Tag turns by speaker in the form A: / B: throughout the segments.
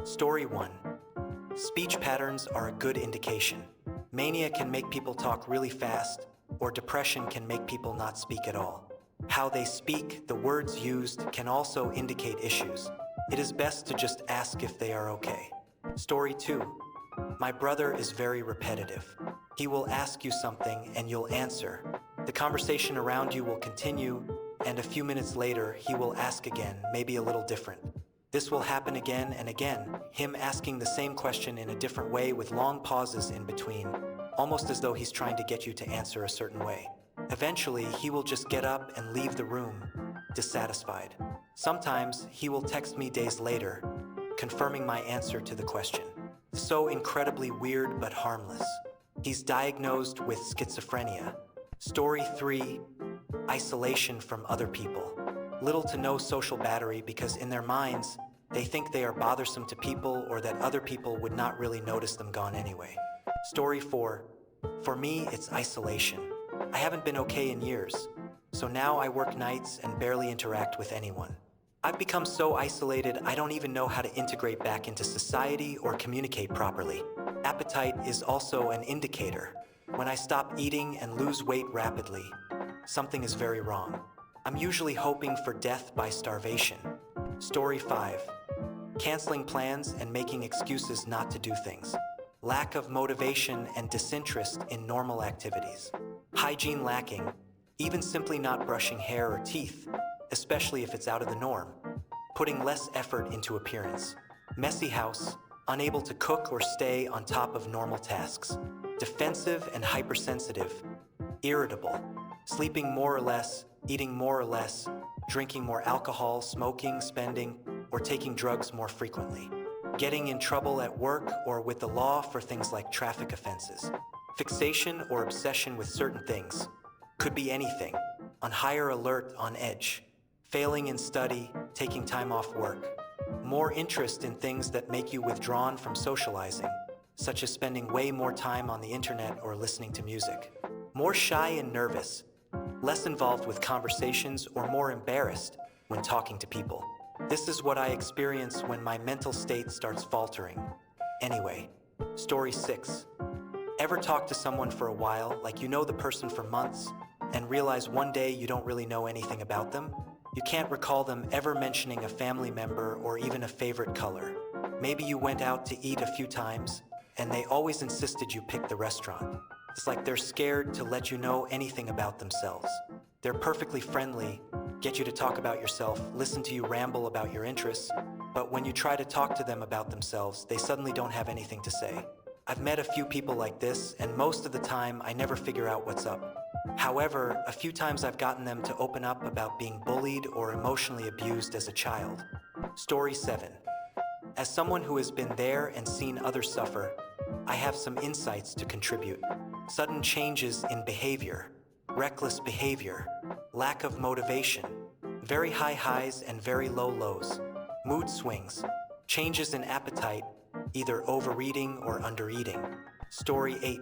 A: Story 1. Speech patterns are a good indication. Mania can make people talk really fast, or depression can make people not speak at all. How they speak, the words used, can also indicate issues. It is best to just ask if they are okay. Story 2. My brother is very repetitive. He will ask you something and you'll answer. The conversation around you will continue, and a few minutes later, he will ask again, maybe a little different. This will happen again and again, him asking the same question in a different way with long pauses in between, almost as though he's trying to get you to answer a certain way. Eventually, he will just get up and leave the room, dissatisfied. Sometimes, he will text me days later, confirming my answer to the question. So incredibly weird but harmless. He's diagnosed with schizophrenia. Story 3. Isolation from other people. Little to no social battery because in their minds, they think they are bothersome to people or that other people would not really notice them gone anyway. Story 4. For me, it's isolation. I haven't been okay in years, so now I work nights and barely interact with anyone. I've become so isolated I don't even know how to integrate back into society or communicate properly. Appetite is also an indicator. When I stop eating and lose weight rapidly, something is very wrong. I'm usually hoping for death by starvation. Story 5. Canceling plans and making excuses not to do things. Lack of motivation and disinterest in normal activities. Hygiene lacking, even simply not brushing hair or teeth, especially if it's out of the norm. Putting less effort into appearance. Messy house, unable to cook or stay on top of normal tasks. Defensive and hypersensitive. Irritable. Sleeping more or less, eating more or less, drinking more alcohol, smoking, spending, or taking drugs more frequently. Getting in trouble at work or with the law for things like traffic offenses. Fixation or obsession with certain things. Could be anything. On higher alert, on edge. Failing in study, taking time off work. More interest in things that make you withdrawn from socializing, such as spending way more time on the internet or listening to music. More shy and nervous. Less involved with conversations or more embarrassed when talking to people. This is what I experience when my mental state starts faltering. Anyway, story 6. Ever talk to someone for a while, like you know the person for months, and realize one day you don't really know anything about them? You can't recall them ever mentioning a family member or even a favorite color. Maybe you went out to eat a few times, and they always insisted you pick the restaurant. It's like they're scared to let you know anything about themselves. They're perfectly friendly, get you to talk about yourself, listen to you ramble about your interests, but when you try to talk to them about themselves, they suddenly don't have anything to say. I've met a few people like this, and most of the time, I never figure out what's up. However, a few times I've gotten them to open up about being bullied or emotionally abused as a child. Story 7. As someone who has been there and seen others suffer, I have some insights to contribute. Sudden changes in behavior, reckless behavior, lack of motivation, very high highs and very low lows, mood swings, changes in appetite, either overeating or undereating. Story 8.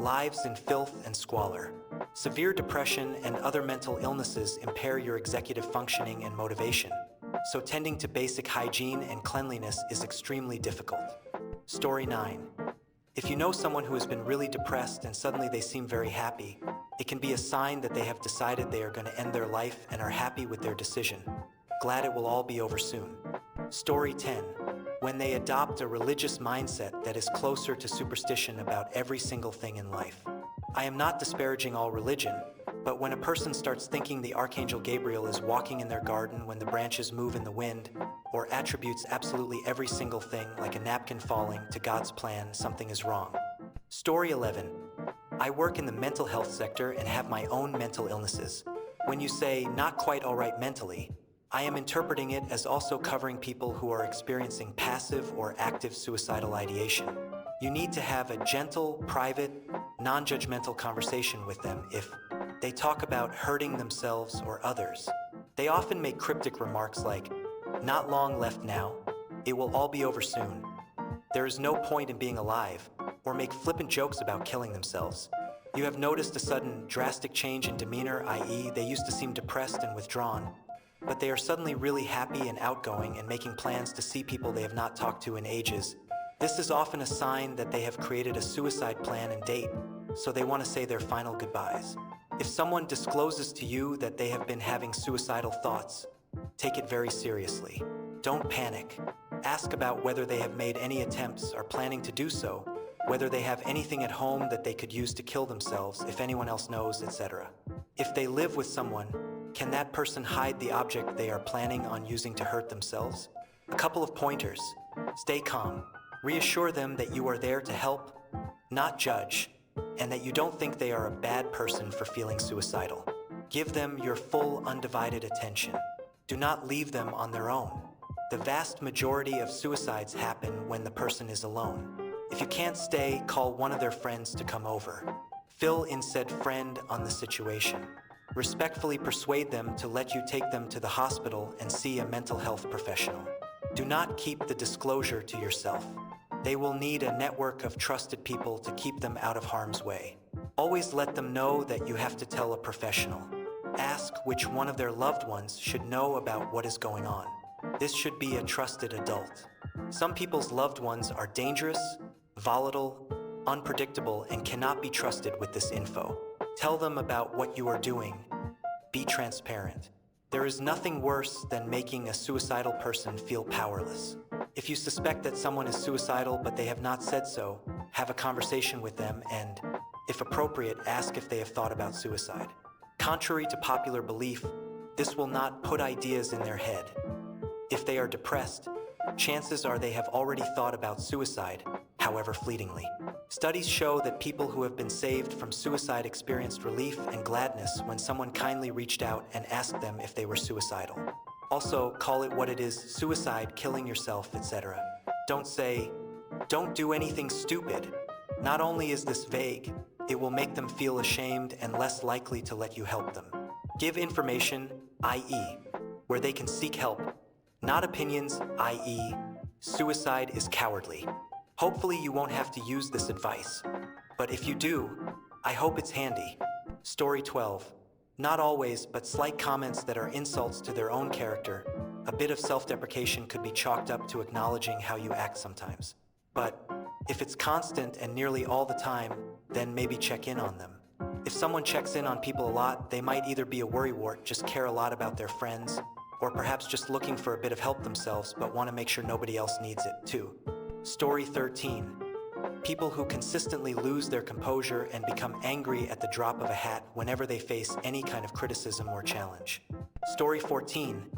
A: Lives in filth and squalor. Severe depression and other mental illnesses impair your executive functioning and motivation, so tending to basic hygiene and cleanliness is extremely difficult. Story 9. If you know someone who has been really depressed and suddenly they seem very happy, it can be a sign that they have decided they are going to end their life and are happy with their decision. Glad it will all be over soon. Story 10. When they adopt a religious mindset that is closer to superstition about every single thing in life. I am not disparaging all religion, but when a person starts thinking the Archangel Gabriel is walking in their garden when the branches move in the wind, or attributes absolutely every single thing like a napkin falling to God's plan, something is wrong. Story 11. I work in the mental health sector and have my own mental illnesses. When you say not quite all right mentally, I am interpreting it as also covering people who are experiencing passive or active suicidal ideation. You need to have a gentle, private, non-judgmental conversation with them if they talk about hurting themselves or others. They often make cryptic remarks like, "Not long left now, it will all be over soon. There is no point in being alive," or make flippant jokes about killing themselves. You have noticed a sudden, drastic change in demeanor, i.e., they used to seem depressed and withdrawn. but they are suddenly really happy and outgoing and making plans to see people they have not talked to in ages. This is often a sign that they have created a suicide plan and date, so they want to say their final goodbyes. If someone discloses to you that they have been having suicidal thoughts, take it very seriously. Don't panic. Ask about whether they have made any attempts or planning to do so, whether they have anything at home that they could use to kill themselves if anyone else knows, etc. If they live with someone, can that person hide the object they are planning on using to hurt themselves? A couple of pointers. Stay calm. Reassure them that you are there to help, not judge, and that you don't think they are a bad person for feeling suicidal. Give them your full, undivided attention. Do not leave them on their own. The vast majority of suicides happen when the person is alone. If you can't stay, call one of their friends to come over. Fill in said friend on the situation. Respectfully persuade them to let you take them to the hospital and see a mental health professional. Do not keep the disclosure to yourself. They will need a network of trusted people to keep them out of harm's way. Always let them know that you have to tell a professional. Ask which one of their loved ones should know about what is going on. This should be a trusted adult. Some people's loved ones are dangerous, volatile, unpredictable, and cannot be trusted with this info. Tell them about what you are doing. Be transparent. There is nothing worse than making a suicidal person feel powerless. If you suspect that someone is suicidal but they have not said so, have a conversation with them and, if appropriate, ask if they have thought about suicide. Contrary to popular belief, this will not put ideas in their head. If they are depressed, chances are they have already thought about suicide, however fleetingly. Studies show that people who have been saved from suicide experienced relief and gladness when someone kindly reached out and asked them if they were suicidal. Also, call it what it is: suicide, killing yourself, etc. Don't say, "Don't do anything stupid." Not only is this vague, it will make them feel ashamed and less likely to let you help them. Give information, i.e., where they can seek help, not opinions, i.e., suicide is cowardly. Hopefully you won't have to use this advice, but if you do, I hope it's handy. Story 12. Not always, but slight comments that are insults to their own character. A bit of self-deprecation could be chalked up to acknowledging how you act sometimes. But if it's constant and nearly all the time, then maybe check in on them. If someone checks in on people a lot, they might either be a worrywart, just care a lot about their friends, or perhaps just looking for a bit of help themselves but want to make sure nobody else needs it too. Story 13. People who consistently lose their composure and become angry at the drop of a hat whenever they face any kind of criticism or challenge. Story 14.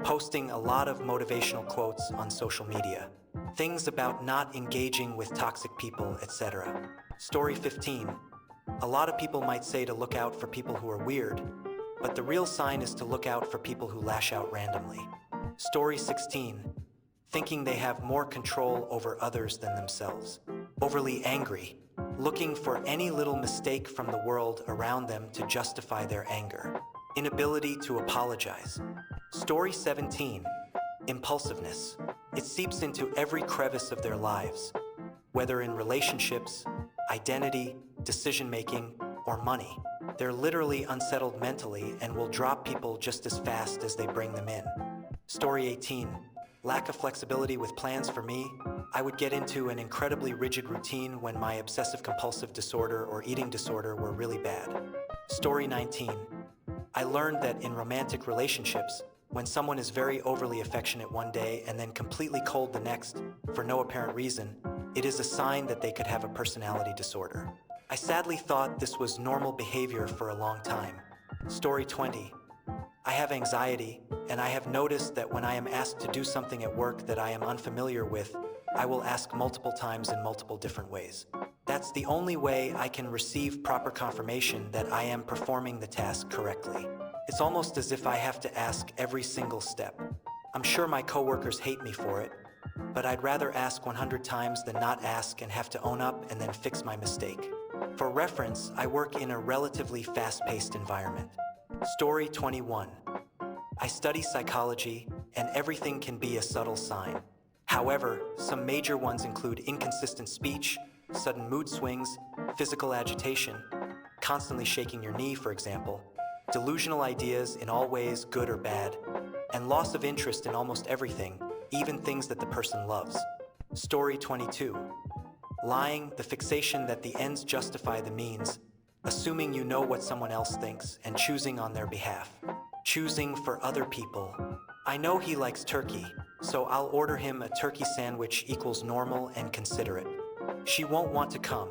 A: Posting a lot of motivational quotes on social media. Things about not engaging with toxic people, etc. Story 15. A lot of people might say to look out for people who are weird, but the real sign is to look out for people who lash out randomly. Story 16. Thinking they have more control over others than themselves. Overly angry, looking for any little mistake from the world around them to justify their anger. Inability to apologize. Story 17. Impulsiveness. It seeps into every crevice of their lives, whether in relationships, identity, decision-making, or money. They're literally unsettled mentally and will drop people just as fast as they bring them in. Story 18. Lack of flexibility with plans. For me, I would get into an incredibly rigid routine when my obsessive-compulsive disorder or eating disorder were really bad. Story 19. I learned that in romantic relationships, when someone is very overly affectionate one day and then completely cold the next, for no apparent reason, it is a sign that they could have a personality disorder. I sadly thought this was normal behavior for a long time. Story 20. I have anxiety, and I have noticed that when I am asked to do something at work that I am unfamiliar with, I will ask multiple times in multiple different ways. That's the only way I can receive proper confirmation that I am performing the task correctly. It's almost as if I have to ask every single step. I'm sure my coworkers hate me for it, but I'd rather ask 100 times than not ask and have to own up and then fix my mistake. For reference, I work in a relatively fast-paced environment. Story 21. I study psychology, and everything can be a subtle sign. However, some major ones include inconsistent speech, sudden mood swings, physical agitation, constantly shaking your knee, for example, delusional ideas in all ways, good or bad, and loss of interest in almost everything, even things that the person loves. Story 22. Lying, the fixation that the ends justify the means, assuming you know what someone else thinks and choosing on their behalf. Choosing for other people. I know he likes turkey, so I'll order him a turkey sandwich equals normal and considerate. She won't want to come,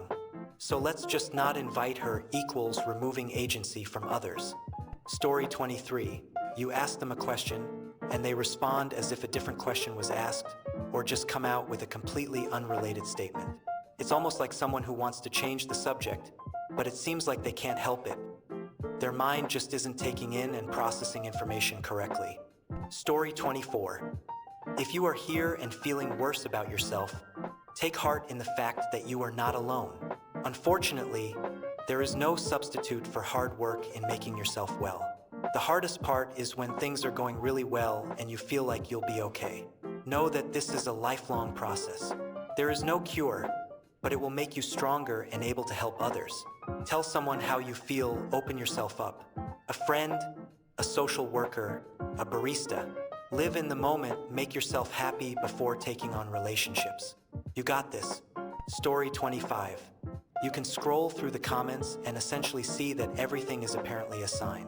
A: so let's just not invite her equals removing agency from others. Story 23. You ask them a question, and they respond as if a different question was asked, or just come out with a completely unrelated statement. It's almost like someone who wants to change the subject, but it seems like they can't help it. Their mind just isn't taking in and processing information correctly. Story 24. If you are here and feeling worse about yourself, take heart in the fact that you are not alone. Unfortunately, there is no substitute for hard work in making yourself well. The hardest part is when things are going really well and you feel like you'll be okay. Know that this is a lifelong process. There is no cure, but it will make you stronger and able to help others. Tell someone how you feel, open yourself up. A friend, a social worker, a barista. Live in the moment, make yourself happy before taking on relationships. You got this. Story 25. You can scroll through the comments and essentially see that everything is apparently a sign.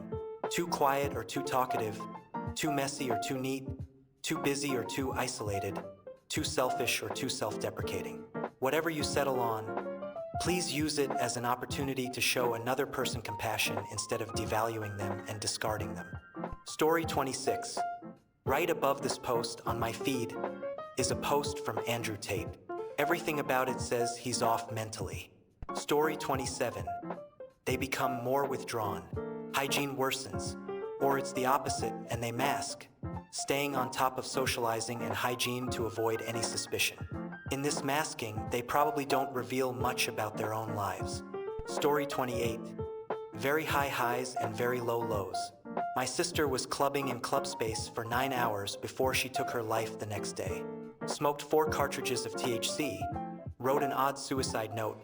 A: Too quiet or too talkative, too messy or too neat, too busy or too isolated, too selfish or too self-deprecating. Whatever you settle on, please use it as an opportunity to show another person compassion instead of devaluing them and discarding them. Story 26. Right above this post on my feed is a post from Andrew Tate. Everything about it says he's off mentally. Story 27. They become more withdrawn. Hygiene worsens. Or it's the opposite and they mask, staying on top of socializing and hygiene to avoid any suspicion. In this masking, they probably don't reveal much about their own lives. Story 28. Very high highs and very low lows. My sister was clubbing in club space for 9 hours before she took her life the next day. Smoked 4 cartridges of THC, wrote an odd suicide note,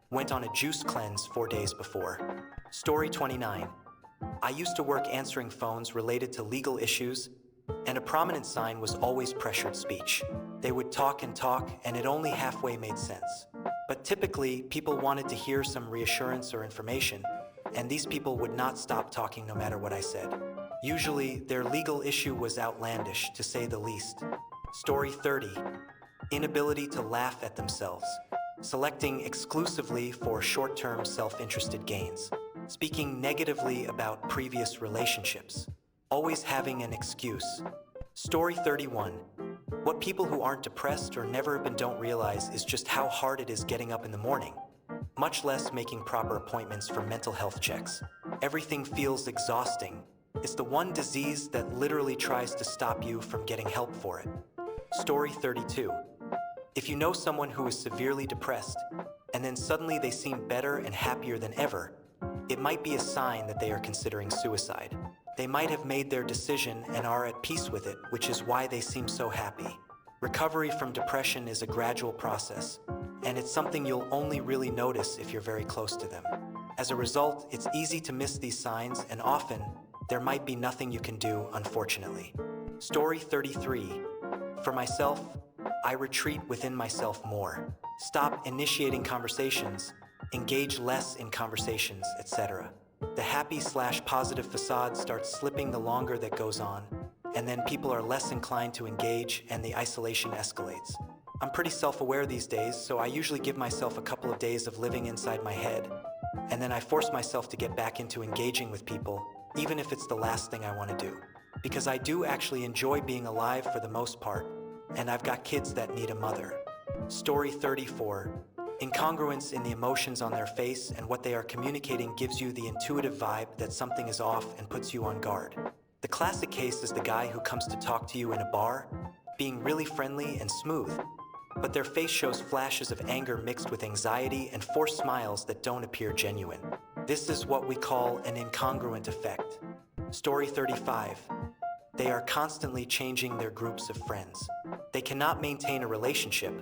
A: went on a juice cleanse 4 days before. Story 29. I used to work answering phones related to legal issues, and a prominent sign was always pressured speech. They would talk, and it only halfway made sense. But typically, people wanted to hear some reassurance or information, and these people would not stop talking no matter what I said. Usually, their legal issue was outlandish, to say the least. Story 30. Inability to laugh at themselves. Selecting exclusively for short-term self-interested gains. Speaking negatively about previous relationships. Always having an excuse. Story 31. What people who aren't depressed or never have been don't realize is just how hard it is getting up in the morning, much less making proper appointments for mental health checks. Everything feels exhausting. It's the one disease that literally tries to stop you from getting help for it. Story 32. If you know someone who is severely depressed, and then suddenly they seem better and happier than ever, it might be a sign that they are considering suicide. They might have made their decision and are at peace with it, which is why they seem so happy. Recovery from depression is a gradual process, and it's something you'll only really notice if you're very close to them. As a result, it's easy to miss these signs, and often, there might be nothing you can do, unfortunately. Story 33. For myself, I retreat within myself more. Stop initiating conversations, engage less in conversations, etc. The happy/positive facade starts slipping the longer that goes on, and then people are less inclined to engage and the isolation escalates. I'm pretty self-aware these days, so I usually give myself a couple of days of living inside my head, and then I force myself to get back into engaging with people, even if it's the last thing I want to do. Because I do actually enjoy being alive for the most part, and I've got kids that need a mother. Story 34. Incongruence in the emotions on their face and what they are communicating gives you the intuitive vibe that something is off and puts you on guard. The classic case is the guy who comes to talk to you in a bar, being really friendly and smooth, but their face shows flashes of anger mixed with anxiety and forced smiles that don't appear genuine. This is what we call an incongruent effect. Story 35. They are constantly changing their groups of friends. They cannot maintain a relationship,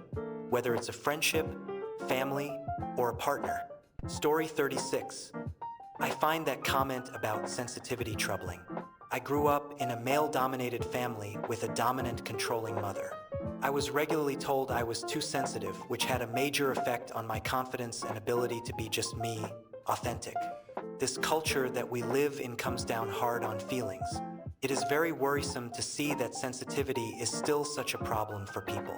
A: whether it's a friendship, family, or a partner. Story 36. I find that comment about sensitivity troubling. I grew up in a male-dominated family with a dominant, controlling mother. I was regularly told I was too sensitive, which had a major effect on my confidence and ability to be just me, authentic. This culture that we live in comes down hard on feelings. It is very worrisome to see that sensitivity is still such a problem for people.